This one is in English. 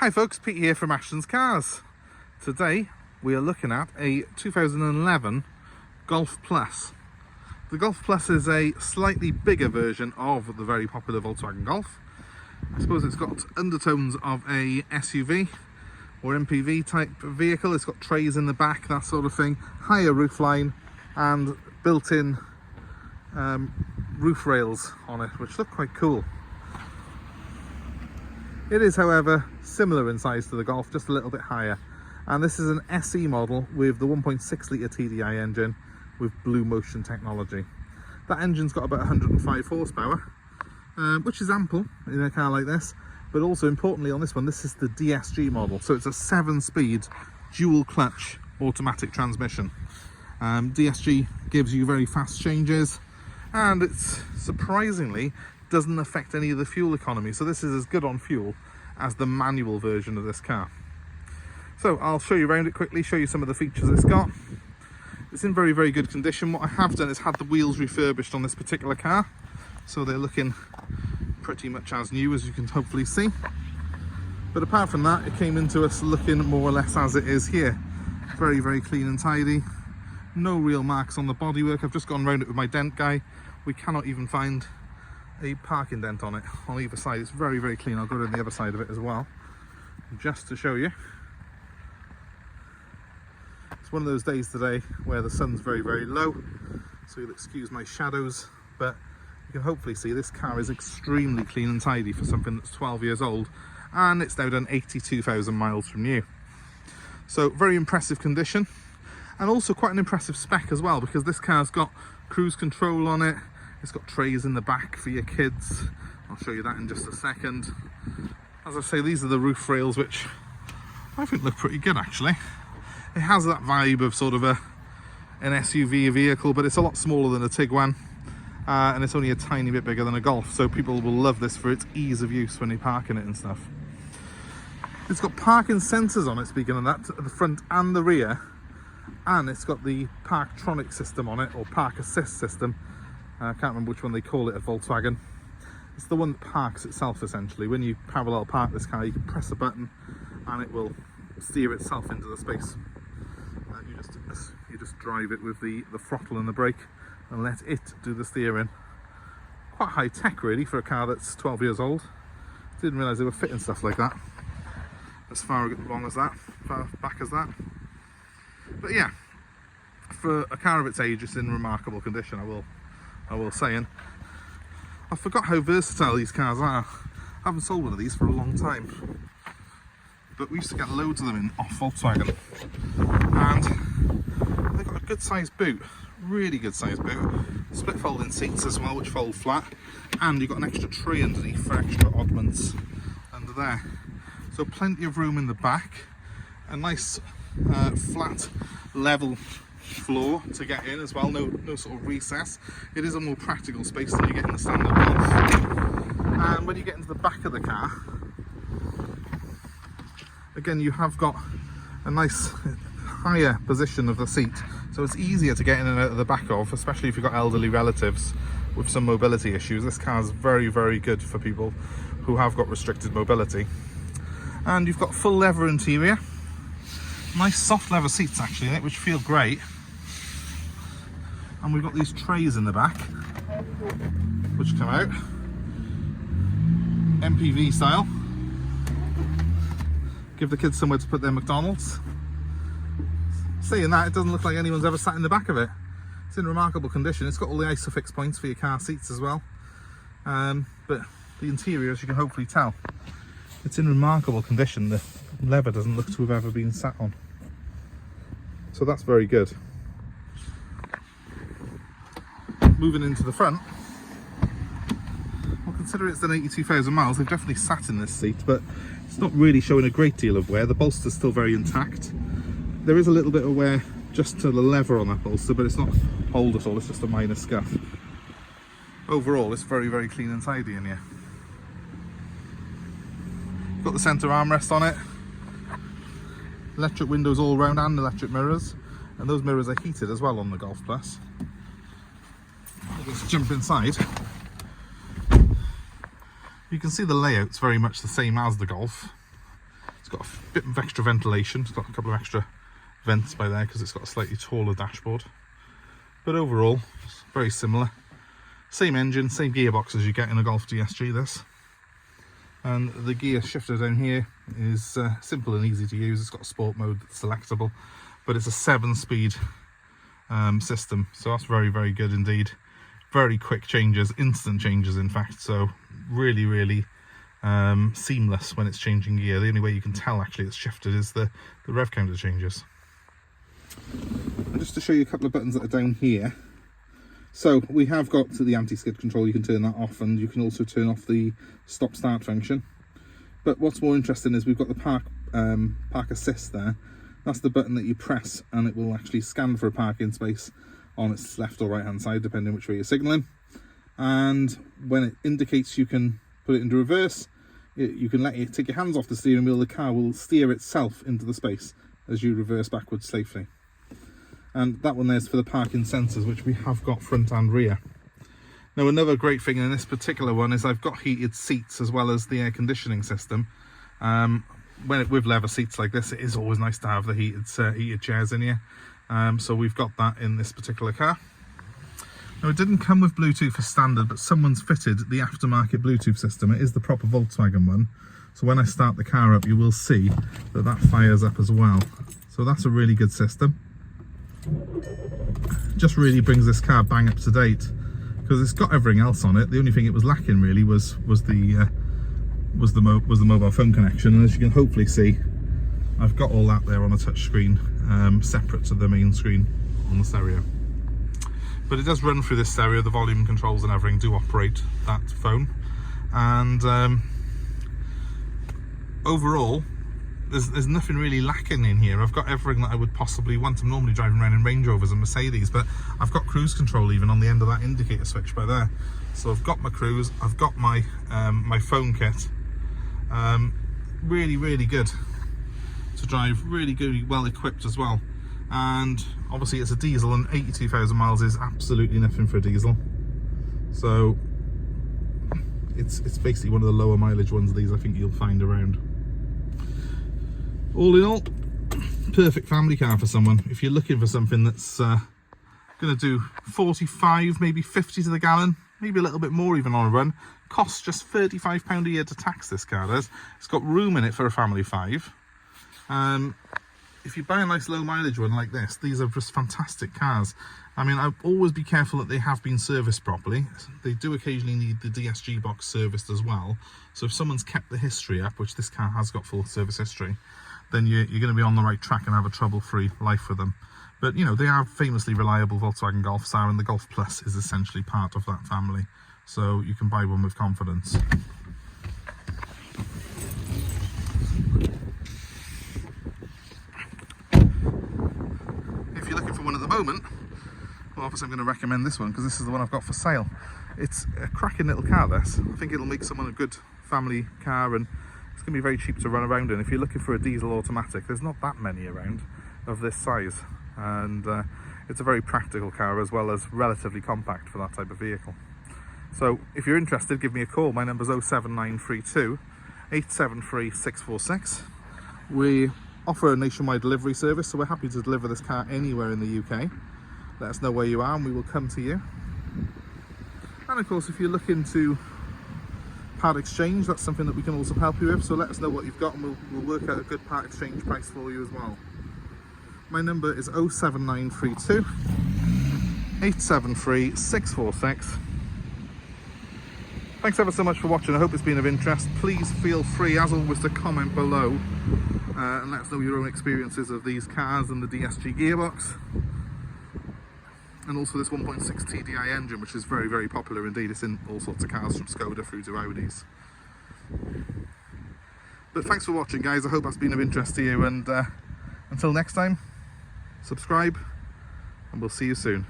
Hi folks, Pete here from Ashton's Cars. Today we are looking at a 2011 Golf Plus. The Golf Plus is a slightly bigger version of the very popular Volkswagen Golf. I suppose it's got undertones of a SUV or MPV type vehicle. It's got trays in the back, that sort of thing, higher roofline and built-in roof rails on it, which look quite cool. It is, however, similar in size to the Golf, just a little bit higher. And this is an SE model with the 1.6 litre TDI engine with Bluemotion technology. That engine's got about 105 horsepower, which is ample in a car like this. But also importantly on this one, this is the DSG model. So it's a 7-speed dual clutch automatic transmission. DSG gives you very fast changes, and it's surprisingly doesn't affect any of the fuel economy. So this is as good on fuel as the manual version of this car. So I'll show you around it quickly, show you some of the features it's got. It's in very, very good condition. What I have done is had the wheels refurbished on this particular car. So they're looking pretty much as new, as you can hopefully see. But apart from that, it came into us looking more or less as it is here. Very, very clean and tidy. No real marks on the bodywork. I've just gone around it with my dent guy. We cannot even find a parking dent on it on either side. It's very, very clean. I'll go to the other side of it as well, just to show you. It's one of those days today where the sun's very, very low, so you'll excuse my shadows, but you can hopefully see this car is extremely clean and tidy for something that's 12 years old, and it's now done 82,000 miles from new. So very impressive condition, and also quite an impressive spec as well, because this car's got cruise control on it. It's got trays in the back for your kids. I'll show you that in just a second. As I say, these are the roof rails, which I think look pretty good actually. It has that vibe of sort of an SUV vehicle, but it's a lot smaller than a Tiguan, and it's only a tiny bit bigger than a Golf, so people will love this for its ease of use when you're parking it and stuff. It's got parking sensors on it, speaking of that, at the front and the rear, and it's got the parktronic system on it, or park assist system. I can't remember which one they call it at Volkswagen. It's the one that parks itself essentially. When you parallel park this car, you can press a button and it will steer itself into the space. And you just drive it with the throttle and the brake and let it do the steering. Quite high tech really for a car that's 12 years old. Didn't realise they were fitting stuff like that. As far along as that, far back as that. But yeah, for a car of its age, it's in remarkable condition, I will say. And I forgot how versatile these cars are. I haven't sold one of these for a long time, but we used to get loads of them in off Volkswagen, and they've got a good sized boot, really good sized boot, split folding seats as well, which fold flat, and you've got an extra tray underneath for extra oddments under there. So plenty of room in the back, a nice flat level floor to get in as well, no sort of recess. It is a more practical space than you get in the standard Golf. And when you get into the back of the car, again, you have got a nice higher position of the seat, so it's easier to get in and out of the back of, especially if you've got elderly relatives with some mobility issues. This car is very, very good for people who have got restricted mobility. And you've got full leather interior, nice soft leather seats actually in it, which feel great. And we've got these trays in the back which come out MPV style. Give the kids somewhere to put their McDonald's. Saying that, it doesn't look like anyone's ever sat in the back of it. It's in remarkable condition. It's got all the ISOFIX points for your car seats as well, but the interior, as you can hopefully tell, it's in remarkable condition. The leather doesn't look to have ever been sat on, so that's very good. Moving into the front, well, consider it's done 82,000 miles, they've definitely sat in this seat, but it's not really showing a great deal of wear. The bolster's still very intact. There is a little bit of wear just to the leather on that bolster, but it's not old at all, it's just a minor scuff. Overall, it's very, very clean and tidy in here. Got the centre armrest on it, electric windows all round and electric mirrors, and those mirrors are heated as well on the Golf Plus. Let's jump inside. You can see the layout's very much the same as the Golf. It's got a bit of extra ventilation. It's got a couple of extra vents by there because it's got a slightly taller dashboard. But overall, it's very similar. Same engine, same gearbox as you get in a Golf DSG, this. And the gear shifter down here is simple and easy to use. It's got a sport mode that's selectable, but it's a 7-speed system, so that's very, very good indeed. Very quick changes, instant changes in fact, so really, really seamless when it's changing gear. The only way you can tell actually it's shifted is the rev counter changes. And just to show you a couple of buttons that are down here. So we have got the anti-skid control, you can turn that off, and you can also turn off the stop-start function. But what's more interesting is we've got the park assist there. That's the button that you press and it will actually scan for a parking space on its left or right hand side, depending which way you're signalling. And when it indicates you can put it into reverse, you can take your hands off the steering wheel, the car will steer itself into the space as you reverse backwards safely. And that one there's for the parking sensors, which we have got front and rear. Now another great thing in this particular one is I've got heated seats as well as the air conditioning system. With leather seats like this, it is always nice to have the heated chairs in here. So we've got that in this particular car. Now it didn't come with Bluetooth as standard, but someone's fitted the aftermarket Bluetooth system. It is the proper Volkswagen one. So when I start the car up, you will see that that fires up as well. So that's a really good system. Just really brings this car bang up to date because it's got everything else on it. The only thing it was lacking really was the mobile phone connection, and as you can hopefully see, I've got all that there on a touch screen, separate to the main screen on the stereo. But it does run through this stereo. The volume controls and everything do operate that phone, and overall there's nothing really lacking in here. I've got everything that I would possibly want. I'm normally driving around in Range Rovers and Mercedes, but I've got cruise control even on the end of that indicator switch by there. So I've got my cruise, I've got my my phone kit. Really, really good to drive, really good, well equipped as well. And obviously it's a diesel, and 82,000 miles is absolutely nothing for a diesel. So it's basically one of the lower mileage ones of these I think you'll find around. All in all, perfect family car for someone. If you're looking for something that's going to do 45, maybe 50 to the gallon, maybe a little bit more even on a run, costs just £35 a year to tax, this car does. It's got room in it for a family of 5. If you buy a nice low mileage one like this, these are just fantastic cars. I mean, I'd always be careful that they have been serviced properly. They do occasionally need the DSG box serviced as well. So if someone's kept the history up, which this car has got full service history, then you're going to be on the right track and have a trouble-free life with them. But, you know, they are famously reliable, Volkswagen Golfs are, and the Golf Plus is essentially part of that family. So you can buy one with confidence. If you're looking for one at the moment, well, obviously I'm going to recommend this one because this is the one I've got for sale. It's a cracking little car, this. I think it'll make someone a good family car, and it's going to be very cheap to run around in. If you're looking for a diesel automatic, there's not that many around of this size, and it's a very practical car as well as relatively compact for that type of vehicle. So if you're interested, give me a call. My number's 07932 873 646. We offer a nationwide delivery service, so we're happy to deliver this car anywhere in the UK. Let us know where you are and we will come to you. And of course, if you're looking to part exchange, that's something that we can also help you with, so let us know what you've got and we'll work out a good part exchange price for you as well. My number is 07932 873 646. Thanks ever so much for watching. I hope it's been of interest. Please feel free, as always, to comment below and let us know your own experiences of these cars and the DSG gearbox, and also this 1.6 TDI engine, which is very, very popular indeed. It's in all sorts of cars from Skoda through to Audis. But thanks for watching, guys. I hope that's been of interest to you, and until next time, subscribe and we'll see you soon.